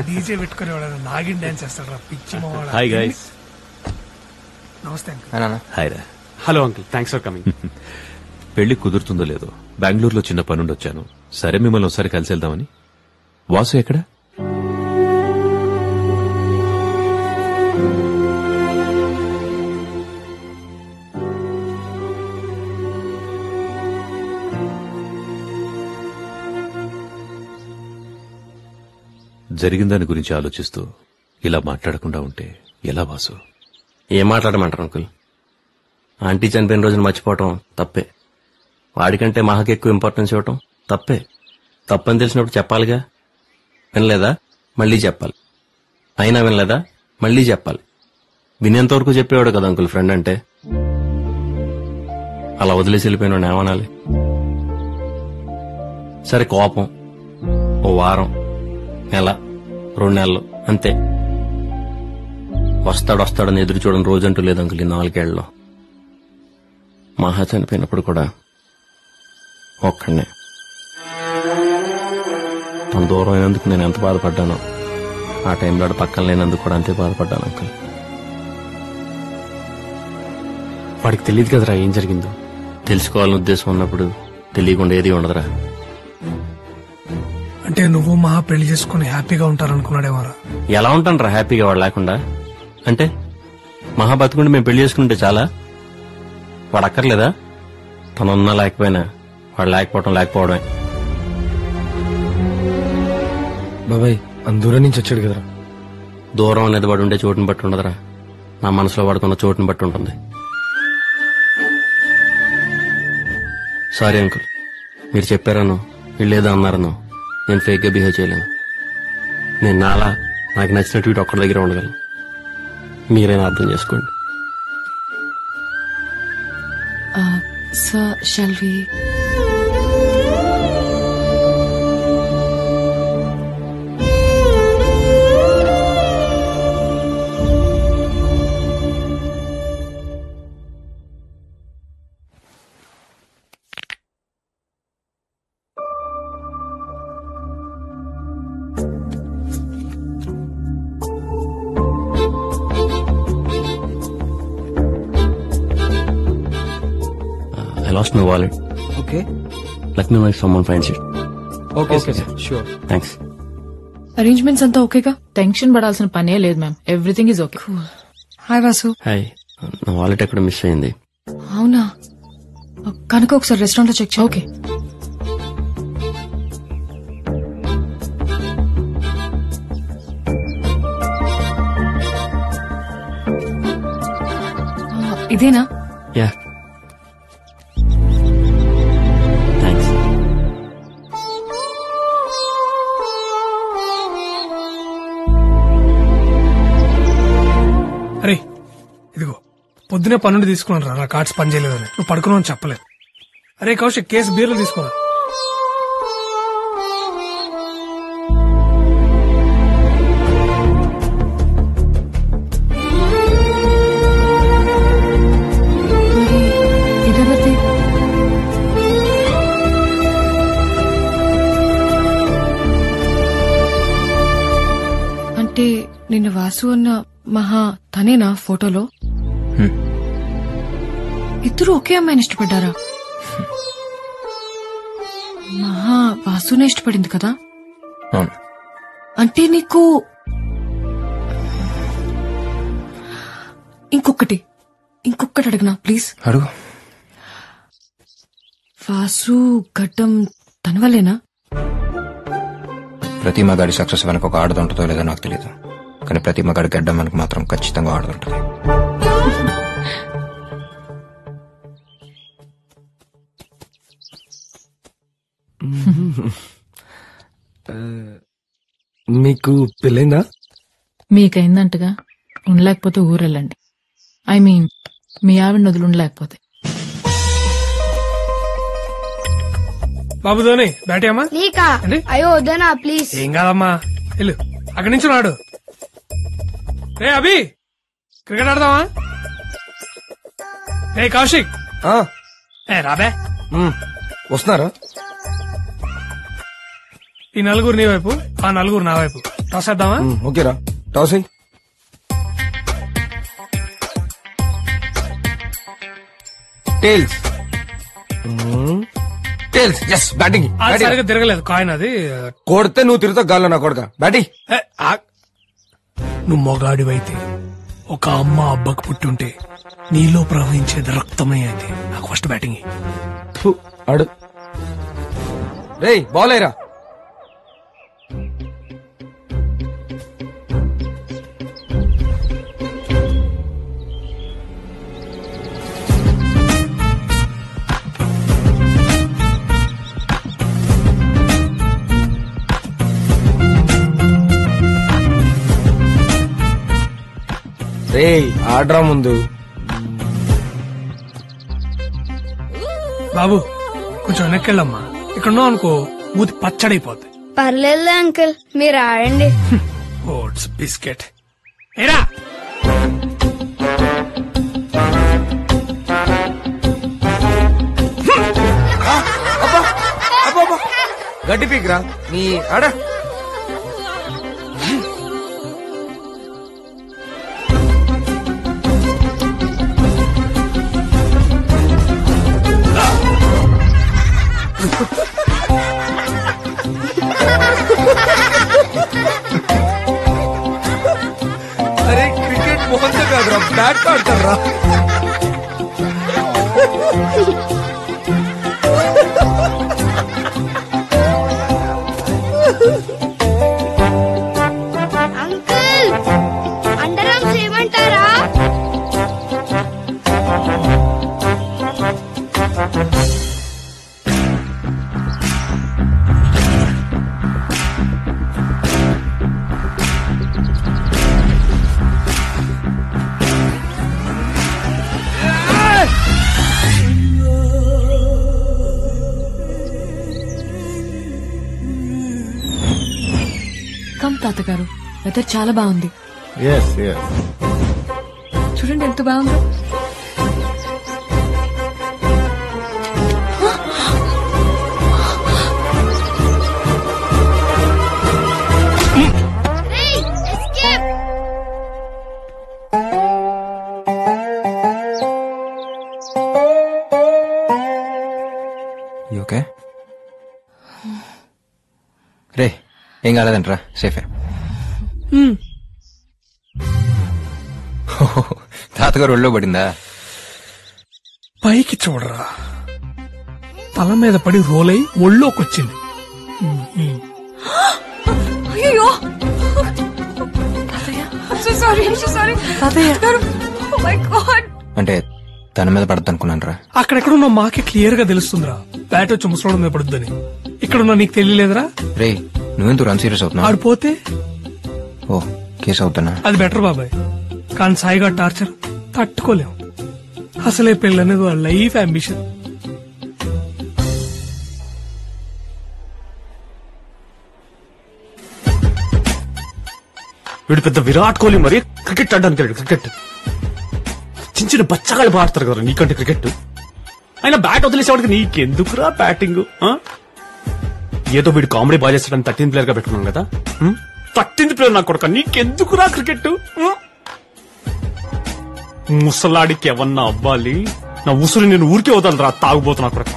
DJ పెట్టుకుని Nagin dance చేస్తాడు పిచ్చి మొహం. Hi guys. నమస్తే అంకుల్. హాయ్ రా. Hello uncle, thanks for coming. పెళ్లి కుదురుతుందో లేదో, బెంగళూరులో చిన్న పనుండి వచ్చాను. సరే మిమ్మల్ని ఒకసారి కలిసి వెళ్దామని. వాసు ఎక్కడ? జరిగిన దాని గురించి ఆలోచిస్తూ ఇలా మాట్లాడకుండా ఉంటే ఎలా వాసు? ఏం మాట్లాడమంటారు అంకుల్? ఆంటీ చనిపోయిన రోజున మర్చిపోవటం తప్పే. వాడికంటే మహాకి ఎక్కువ ఇంపార్టెన్స్ ఇవ్వటం తప్పే. తప్పని తెలిసినప్పుడు చెప్పాలిగా. వినలేదా? మళ్లీ చెప్పాలి. అయినా వినలేదా? మళ్లీ చెప్పాలి. వినేంత వరకు చెప్పేవాడు కదా అంకుల్ ఫ్రెండ్ అంటే. అలా వదిలేసి వెళ్ళిపోయిన ఏమనాలి? సరే కోపం ఓ వారం, నెల, 2 నెలలు అంతే. వస్తాడని ఎదురు చూడని రోజంటూ లేదు అంకుల్ ఈ 4 ఏళ్లలో. మహా చనిపోయినప్పుడు కూడా ఒక్కడనే. తన దూరం అయినందుకు నేను ఎంత బాధపడ్డానో, ఆ టైంలో పక్కన లేనందుకు కూడా అంతే బాధపడ్డాను అంకుల్. వాడికి తెలియదు కదరా ఏం జరిగిందో. తెలుసుకోవాలని ఉద్దేశం ఉన్నప్పుడు తెలియకుండా ఏది ఉండదురా. అంటే నువ్వు మహా పెళ్లి చేసుకుని హ్యాపీగా ఉంటారనుకున్నాడేమోరా. ఎలా ఉంటాను రా హ్యాపీగా వాడు లేకుండా? అంటే మహా బతుకుంటే మేము పెళ్లి చేసుకుంటే చాలా? వాడు అక్కర్లేదా? తనున్నా లేకపోయినా వాడు లేకపోవడమే. బాబాయ్ దూరం నుంచి వచ్చాడు కదరా. దూరం అనేది వాడు ఉండే చోటుని బట్టి ఉండదురా, నా మనసులో వాడుకున్న చోటుని బట్టి ఉంటుంది. సారీ అంకుల్, మీరు చెప్పారను వీళ్ళేదో అన్నారను నేను ఫేక్ గా బిహేవ్ చేయలేను. నేను నాకు నచ్చినట్టు వీటి ఒక్కడి దగ్గర ఉండగలను. మీరైనా అర్థం చేసుకోండి. Sir, shall we? I lost my wallet. Okay. Let me know if someone finds it. Okay, sir. Sure. Thanks. Arrangements అంతా ఓకేగా? టెన్షన్ పడాల్సిన పనే లేదు ma'am, everything is okay. Hi Vasu. Hi. నా వాలెట్ ఎక్కడ మిస్ అయింది? అవునా? కనుక ఒకసారి రెస్టారెంట్ లో చెక్ చేయి. ఓకే. ఇదేనా? యా. థ్యాంక్స్. అరే ఇదిగో పొద్దునే 12 తీసుకున్నాను రా, నా కార్డ్స్ పని చేయలేదని. నువ్వు పడుకున్నావు అని చెప్పలేదు. అరే కౌశిక్, కేసు బీర్లు తీసుకున్నా. ఇదెవరిది? అంటే నిన్న వాసు అన్న మహా తనేనా ఫోటోలో? ఇద్దరు ఒకే అమ్మాయిని ఇష్టపడ్డారా? మహా వాసునే ఇష్టపడింది కదా? అవును. అంటే నీకు ఇంకొకటి అడగనా ప్లీజ్? అడుగు. వాసు గడ్డం తన వల్లేనా? ప్రతి మగాడి సక్సెస్ వెనక ఒక ఆడది ఉంటుందో లేదో నాకు తెలియదు, కానీ ప్రతి మగాడి గడ్డం మనకు మాత్రం ఖచ్చితంగా ఆడుతుంటది. మీకు పెళ్ళైందా? మీకైందంటగా. ఉండలేకపోతే ఊరెళ్ళండి. ఐ మీన్ మీ ఆవిడ వదిలి ఉండలేకపోతే. బాబు ధోని బ్యాటీ అమ్మా. అయ్యో వద్దనా ప్లీజ్. ఏం కాదమ్మా, వెళ్ళు. అక్కడి నుంచి రాడు. రే అభి, క్రికెట్ ఆడదామా? రే కౌశిక్, రాబే. వస్తున్నారా? ఈ 4 నీ వైపు, ఆ 4 నా వైపు. టాస్ వేద్దామా? ఓకేరా టాస్ అయ్యి. టేల్స్. టేల్స్. Yes batting. అది సరిగా తిరగలేదు కాయిన్ అది. కొడితే నువ్వు తిరుగుతావు గాల్లో నా కొడక. బ్యాటింగ్. నువ్వు మొగాడివైతే ఒక అమ్మ అబ్బకు పుట్టుంటే నీలో ప్రవహించేది రక్తమే అయితే నాకు ఫస్ట్ బ్యాటింగ్. ఆడు రే బాల్ అయ్యరా. రే ఆడ్రా ముందు. బాబు కొంచెం వెనక్కెళ్ళమ్మా. ఇక్కడ ఉన్నావు అనుకో మూతి పచ్చడైపోద్ది. పర్లేదు అంకుల్, మీరు ఆడండి. ఓట్స్ బిస్కెట్ ఏరా. గడ్డి పీక్రా నీ ఆడ. అరే క్రికెట్ మోహన్ కాదురా, బ్యాట్ ఆడతారా. అంకుల్ అండర్ ఆర్మ్స్ ఏమంటారా? కమ్ తాతగారు, వెదర్ చాలా బాగుంది. చూడండి ఎంత బాగుందో. ఓకే రే ఏం కాలేదంటరా, సేఫే. తాతగారు ఒళ్ళో పడిందా? పైకి చూడరా, తల మీద పడి రోల్ అయి ఒళ్ళోకొచ్చింది. అయ్యో అంటే తన మీద పడద్దు అనుకున్నాను రా. అక్కడెక్కడున్నా మాకే క్లియర్ గా తెలుస్తుందిరా బ్యాట్ వచ్చి ముసలోడు మీద పడుద్దని. ఇక్కడున్నా నీకు తెలియలేదురా? రే నువ్వెందుకు రన్ సీరియస్ అవుతున్నావు? ఆడిపోతే ఓ కేసు అవుతున్నా. అది బెటర్ బాబాయ్, కానీ సాయిగా టార్చర్ తట్టుకోలేం. అసలే పెళ్ళనేది వాళ్ళ లైఫ్ అంబిషన్. వీడు పెద్ద విరాట్ కోహ్లీ మరి క్రికెట్ ఆడడానికి వెళ్ళాడు. క్రికెట్ చిన్న చిన్న బచ్చగాళ్ళు ఆడతారు కదా నీకంటే క్రికెట్. ఆయన బ్యాట్ వదిలేసేవాడికి నీకెందుకురా బ్యాటింగ్? ఏదో వీడు కామెడీ బాగా చేస్తాడని 13th ప్లేయర్ గా పెట్టుకున్నాం కదా. 13th ప్లేయర్ నా కొడుక, నీకెందుకురా క్రికెట్? ముసలాడికి ఎవన్నా అవ్వాలి, నా ఉసురు నేను ఊరికే వదలరా తాగుబోతున్నా కొడుక.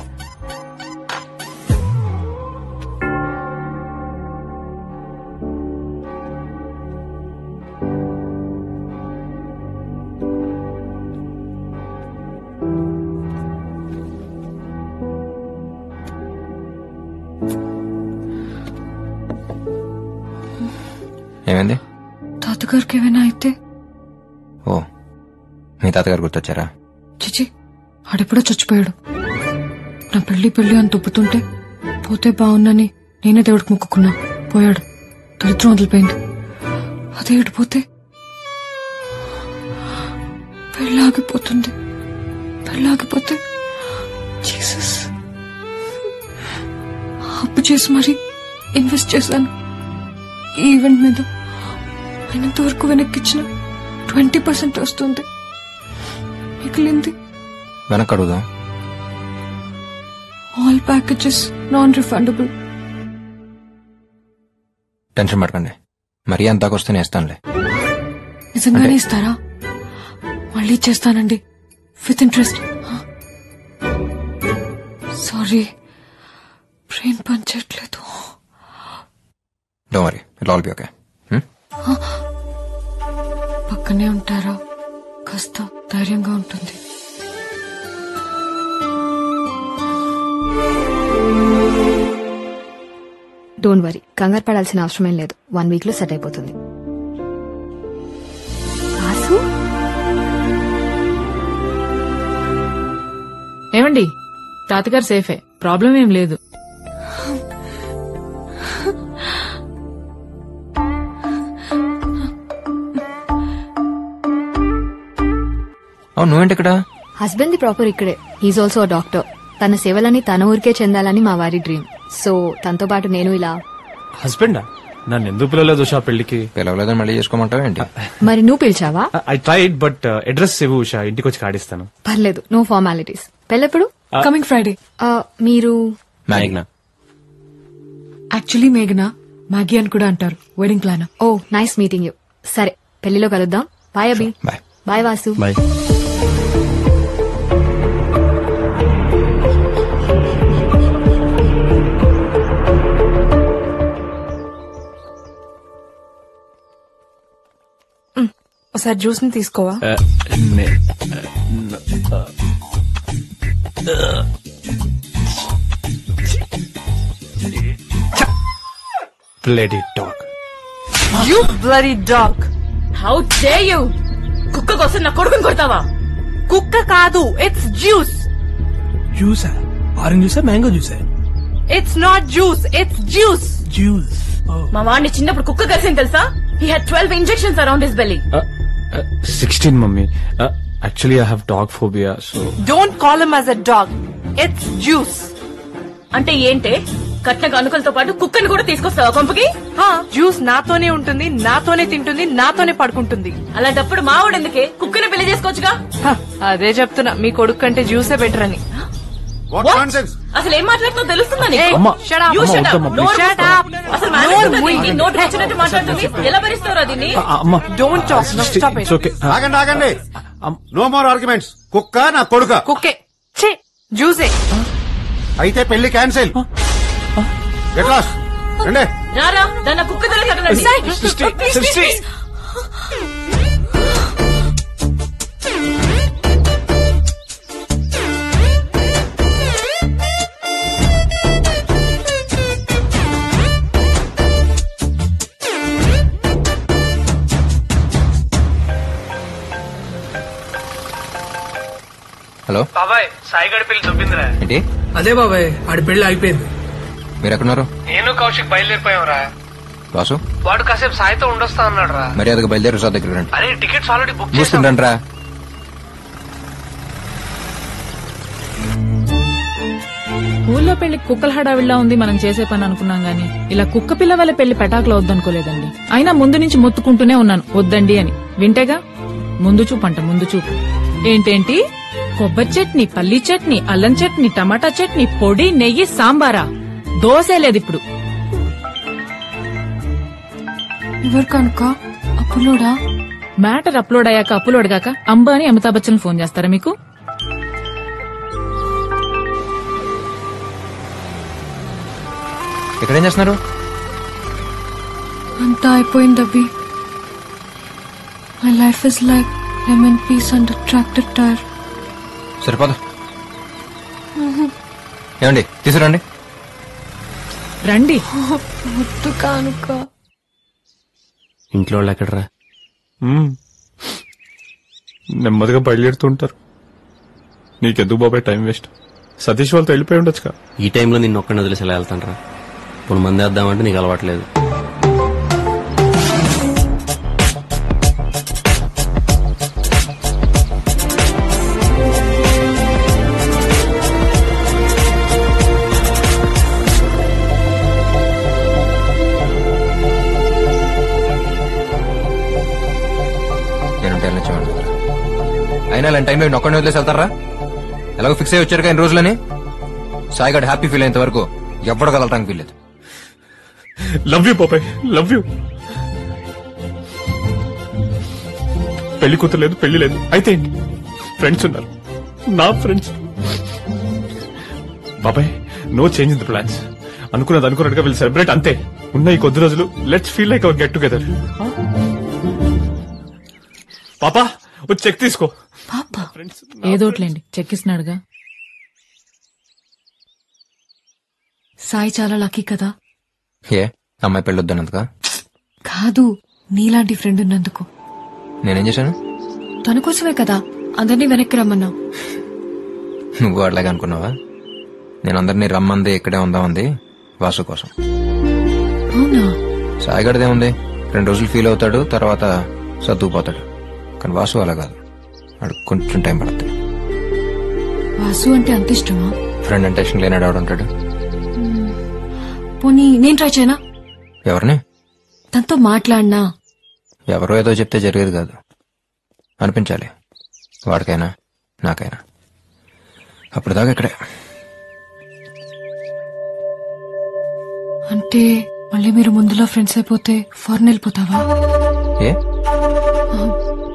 ఏమైంది? తాతగారికి ఏమైనా అయితే? ఓ మీ తాతగారు గుర్తొచ్చారా? చిచి, ఆడెప్పుడో చచ్చిపోయాడు. నా పెళ్లి అని తొప్పుతుంటే పోతే బాగుందని నేనే దేవుడికి మొక్కుకున్నా. పోయాడు, దరిద్రం వదిలిపోయింది. అదే ఇడిపోతే పెళ్ళాగిపోతే జీసస్, అప్పు చేసి మరీ ఇన్వెస్ట్ చేశాను ఈ ఈవెంట్ మీద. అయినంతవరకు వెనక్కిచ్చిన 20% వస్తుంది, మిగిలింది వెనక్కి అడుగుదాం. All packages non refundable. Tension పడకండి, మరీ అంతాకొస్తే నేస్తానులే. నిజంగానే ఇస్తారా? మళ్ళీ చేస్తానండి, విత్ ఇంట్రెస్ట్. సారీ, బ్రెయిన్ పనిచేయట్లేదు. Don't worry, it all be okay. పక్కనే ఉంటారా? కాస్త ధైర్యంగా ఉంటుంది. డోంట్ వరీ, కంగారు పడాల్సిన అవసరమేం లేదు. 1 week లో సెట్ అయిపోతుంది. వాసు, ఏమండి, తాతగారు సేఫే, ప్రాబ్లం ఏం లేదు. అవును, నువ్వేంటి ఇక్కడ? హస్బెండ్ ది ప్రాపర్ ఇక్కడే. He's also a doctor. తన సేవలని తన ఊరికే చెందాలని మా వారి డ్రీమ్. సో తనతో పాటు నేను ఇలా. హస్బెండా? నన్ను ఎందుకు పిలవలేదు ఉషా పెళ్లికి? పిలవలేదని మళ్ళీ చేసుకోమంటావా ఏంటి? మరి నువ్వు పిలిచావా? ఐ ట్రైడ్, బట్ అడ్రస్ ఇవ్వు ఉషా, ఇంటికి వచ్చి కాడిస్తాను. పర్లేదు, నో ఫార్మాలిటీస్. పెళ్ళెప్పుడు? Coming Friday. మీరు? మేఘ్నా. యాక్చువల్లీ మేఘనా, మ్యాగీ అని కూడా అంటారు. Wedding plan. Oh, nice meeting you. సరే, పెళ్లిలో కలుద్దాం. Bye Abhi. Bye. Bye Vasu. Bye. ఒకసారి జ్యూస్ ని తీసుకోవా? Bloody dog. You bloody dog. How dare you! కుక్క కోసం నా కొడుకుని కొడతావా? కుక్క కాదు, ఇట్స్ జ్యూస్. జ్యూసా? ఆరెంజ్ జ్యూసా, మ్యాంగో జ్యూసా? It's not juice, it's Zeus. Zeus. మా వాడిని చిన్నప్పుడు కుక్క కలిసింది తెలుసా? He had 12 injections around his belly. 16, mummy. Actually, I have dog phobia, so... Don't call him as a dog. It's juice. అంటే ఏంటే? కట్న కానుకలతో పాటు కుక్కని కూడా తీసుకొస్తావా కొంపకి? జ్యూస్ నాతోనే ఉంటుంది, నాతోనే తింటుంది, నాతోనే పడుకుంటుంది. అలాంటప్పుడు మావాడు ఎందుకే? కుక్కని పెళ్లి చేసుకోవచ్చుగా. అదే చెప్తున్నా, మీ కొడుకు కంటే జ్యూసే బెటర్ అని. అసలు ఏం మాట్లాడుతుందో తెలుస్తుందా నీకు? అమ్మా, You shut up. అమ్మా, నోరు shut మూసుకో. up. అసలు మేనేజ్ చేస్తుంది. నోటు వచ్చినట్టు మాట్లాడుతుంది. ఎలా భరిస్తారో దీన్ని? అమ్మా, Don't talk. No, stop it. it's okay. ఆగండి ఆగండి, నో మోర్ ఆర్గ్యుమెంట్స్. కుక్క నా కొడుక కుక్కే. ఛీ, జ్యూసే. అయితే పెళ్లి క్యాన్సిల్. Get lost. రండి. రారా, దాన్ని కుక్క దగ్గర కట్టండి. Sixty. హలో బాబాయ్, సాయిగడి పెళ్లి దొబ్బిందిరా. ఏంటి? అదే బాబాయ్, ఆడి పెళ్లి అయిపోయింది. మీరు ఎక్కడున్నారు? నేను కౌశిక్ బయలుదేరిపోయావురా. బాసు వాడు కాసేపు సాయితో ఉండొస్తా అన్నాడు రా. మర్యాదగా బయలుదేరి రిసార్ట్ దగ్గర రండి. అరే, టికెట్స్ ఆల్రెడీ బుక్ చూసుకుంటాను రా. ఊళ్ళో పెళ్లి కుక్కల హడావిడిలా ఉంది మనం చేసే పని అనుకున్నాం గానీ ఇలా కుక్క పిల్ల వల్ల పెళ్లి పెటాకులో వద్దనుకోలేదండి. అయినా ముందు నుంచి మొత్తుకుంటూనే ఉన్నాను వద్దండి అని. వింటేగా ముందు చూపు అంట, ముందు చూపు. ఏంటేంటి? కొబ్బరి చట్నీ, పల్లీ చట్నీ, అల్లం చట్నీ, టమాటా చట్నీ, పొడి, నెయ్యి, సాంబారా? దోసే లేదు ఇప్పుడు. ఎవరు కనుక అప్పులోడా? మ్యాటర్ అప్లోడ్ అయ్యాక అప్లోడ్ గాక అంబానీ, అమితాబ్ బచ్చన్ ఫోన్ చేస్తారా మీకు? ఇక్కడేం చేస్తున్నారు? అంతా అయిపోయింది Abhi. My life is like lemon piece and tractor tyre. సరిపోదా? ఏమండి, తీసుకురండి. రండి. ముద్దు కానుక. ఇంట్లో వాళ్ళు ఎక్కడరా? నెమ్మదిగా బయలుదేరుతుంటారు. నీకెందుకు బాబాయ్ టైం వేస్ట్? సతీష్ వాళ్ళతో వెళ్ళిపోయి ఉండొచ్చుగా. ఈ టైంలో నిన్ను ఒక్కడిని వదిలేసి ఎలా వెళ్తానరా? ఇప్పుడు మంది వేద్దామంటే నీకు అలవాట్లేదు. అయినా ఇలాంటి టైంలో నొక్కడిని వదిలేసి వెళ్తారా? ఎలాగో ఫిక్స్ అయ్యి వచ్చారు కానీ రోజులని. సాయిగడ్ హ్యాపీ ఫీల్ అయ్యేంత వరకు ఎవ్వడగలటానికి వీల్లేదు. లవ్ యూ బాబాయ్, లవ్ యూ. పెళ్లి కూతురు లేదు, పెళ్లి లేదు. అయితే ఏంటి? ఫ్రెండ్స్ ఉన్నారు, నా ఫ్రెండ్స్. బాబాయ్, no change in the plans. అనుకున్నది అనుకున్నట్టుగా వీళ్ళు సెలబ్రేట్ అంతే. ఉన్న ఈ కొద్ది రోజులు let's feel like our get together. పాపా, ఒక చెక్ తీసుకో. ఏదోట్లేండి, చెక్కిస్తున్నాడుగా. సాయి చాలా లక్కీ కదా. ఏ అమ్మాయి పెళ్ళొద్దన్నందుకా? కాదు, నీలాంటి ఫ్రెండ్ ఉన్నందుకు. నేనేం చేశాను? తన కోసమే కదా అందరినీ వెనక్కి రమ్మన్నావు. నువ్వు అట్లాగే అనుకున్నావా? నేను అందరినీ రమ్మంది, ఇక్కడే ఉందామంది వాసు కోసం. అవునా? సాయిగడదే ఉంది, 2 రోజులు ఫీల్ అవుతాడు, తర్వాత సర్దుకుపోతాడు. కానీ వాసు అలా కాదు, వాడు కొంచెం టైం పడుతుంది. వాసు అంటే అంత ఇష్టమా? ఫ్రెండ్ అంటే ఇష్టం లేనాడు ఆడుంటాడు. పోనీ నేను ట్రై చేయనా? ఎవరిని? తనతో మాట్లాడినా. ఎవరో ఏదో చెప్తే జరిగేది కాదు, అనిపించాలి. వాడికైనా నాకైనా. అప్పుడు దాకా ఇక్కడే. అంటే మళ్ళీ మీరు ముందులో ఫ్రెండ్స్ అయిపోతే ఫారెన్ వెళ్ళిపోతావా? ఏ?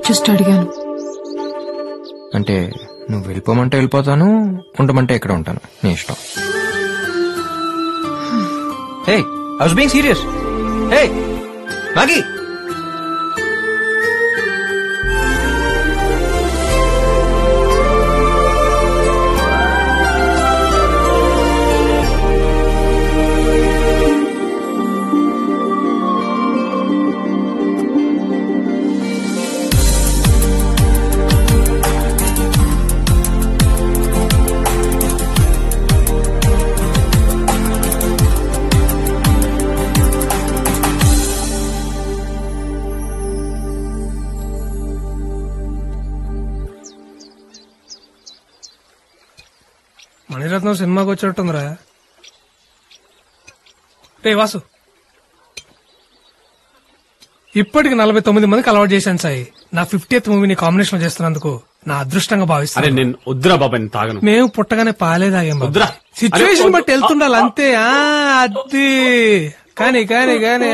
జస్ట్ అడిగాను. అంటే నువ్వు వెళ్ళిపోమంటే వెళ్ళిపోతాను, ఉండమంటే ఇక్కడ ఉంటాను, నీ ఇష్టం. హే, ఐ వాస్ బీయింగ్ సీరియస్. హే మాగి, మణిరత్నం సినిమాకి వచ్చేట్టుందిరా. రే వాసు, ఇప్పటికి 49 మందికి అలవాటు చేశాను సాయి. నా 50th మూవీని కాంబినేషన్ చేస్తున్నందుకు నా అదృష్టంగా భావిస్తాను. నేను వద్దురా బాబాయ్, నేను తాగను. మేము పుట్టగానే పాలే తాగాం. వద్దురా, సిచ్యువేషన్ బట్టి వెళ్తుండాలి అంతే. అది కానీ కానీ కానీ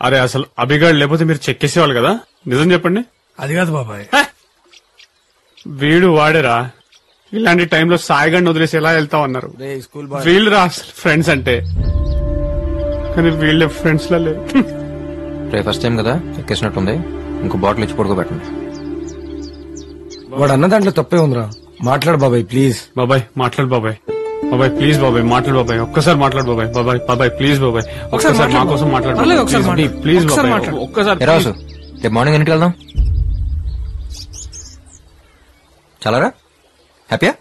అరే అసలు అభిగాడు లేకపోతే మీరు చెక్కేసేవాళ్ళు కదా, నిజం చెప్పండి. అది కాదు బాబాయ్, వీడు వాడేరా. ఇలాంటి టైంలో సాయిగాడిని వదిలేసి ఎలా వెళ్తామన్నారు. వీళ్ళు రా ఫ్రెండ్స్ అంటే, కానీ వీళ్ళే ఫ్రెండ్స్ లా లేరు. రే ఫస్ట్ టైం కదా ఎక్కేసినట్టుంది, ఇంకో బాటిల్ ఇచ్చి పడుకోబెట్టండి. వాడు అన్న దాంట్లో తప్పే ఉందిరా. మాట్లాడు బాబాయ్ ప్లీజ్. బాబాయ్ మాట్లాడు బాబాయ్. బాబాయ్ ప్లీజ్ బాబాయ్ మాట్లాడు బాబాయ్. ఒక్కసారి మాట్లాడు బాబాయ్. బాబాయ్ బాబాయ్ ప్లీజ్ బాబాయ్, ఒక్కసారి మా కోసం మాట్లాడు ప్లీజ్ బాబాయ్. ఒక్కసారి రాసు, రేపు మార్నింగ్ ఎన్నింటికి వెళ్దాం? చాలారా? హ్యాపీయా?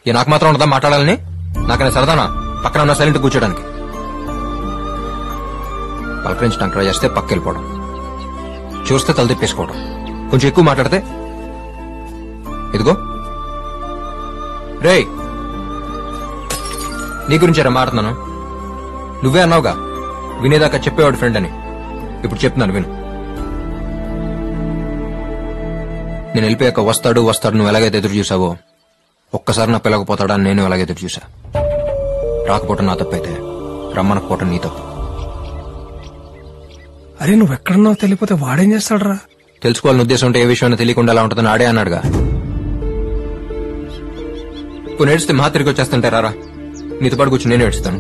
ఇక నాకు మాత్రం ఉండదా మాట్లాడాలని? నాకైనా సరదానా పక్కన ఉన్న సైలెంట్ కూర్చోడానికి? పలకరించడానికి ట్రై చేస్తే పక్క వెళ్ళిపోవడం, చూస్తే తల తిప్పేసుకోవడం, కొంచెం ఎక్కువ మాట్లాడితే ఇదిగో రే నీ గురించారా మాట్లాడుతున్నాను. నువ్వే అన్నావుగా వినేదాకా చెప్పేవాడు ఫ్రెండ్ అని. ఇప్పుడు చెప్తున్నాను విను. నేను వెళ్ళిపోయాక వస్తాడు వస్తాడు నువ్వు ఎలాగైతే ఎదురు చూసావో, ఒక్కసారి నా పిల్లకపోతాడా అని నేను అలాగే ఎదురు చూసా. రాకపోవటం నా తప్పైతే రమ్మనకపోవటం నీ తప్పు. అరే నువ్వెక్కడున్నావు తెలియపోతే వాడేం చేస్తాడరా? తెలుసుకోవాలని ఉద్దేశం ఉంటే ఏ విషయం తెలియకుండా ఎలా ఉంటుందని ఆడే అన్నాడుగా. ఇప్పుడు ఏడిస్తే మా తిరిగి వచ్చేస్తుంటే రారా, నీతో పాటు కూర్చొని నేను ఏడుస్తాను.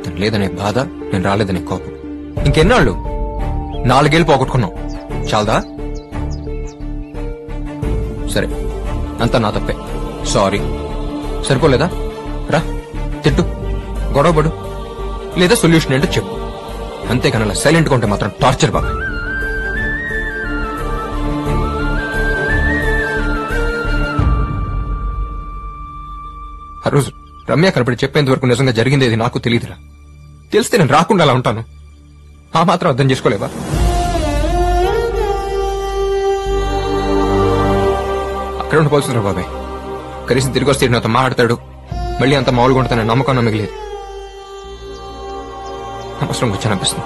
తను లేదనే బాధ, నేను రాలేదనే కోపం. ఇంకెన్నాళ్ళు? 4 ఏళ్ళు పోగొట్టుకున్నావు, చాలదా? సరే అంతా నా తప్పే, సారీ. సరిపోలేదా? రా తిట్టు, గొడవపడు, లేదా సొల్యూషన్ ఏంటో చెప్పు. అంతేకాని అలా సైలెంట్ గా ఉంటే మాత్రం టార్చర్ బాగా. ఆ రోజు రమ్య కనపడి చెప్పేంత వరకు నిజంగా జరిగింది నాకు తెలియదురా. తెలిస్తే నేను రాకుండా అలా ఉంటాను. ఆ మాత్రం అర్థం చేసుకోలేవా? అక్కడ ఉండిపోతుందిరా బాబాయ్. కనీసం తిరిగి వస్తే నాతో మాట్లాడతాడు, మళ్ళీ అంత మామూలుగా ఉంటానని నమ్మకం మిగిలేదు. అవసరం వచ్చాననిపిస్తుంది.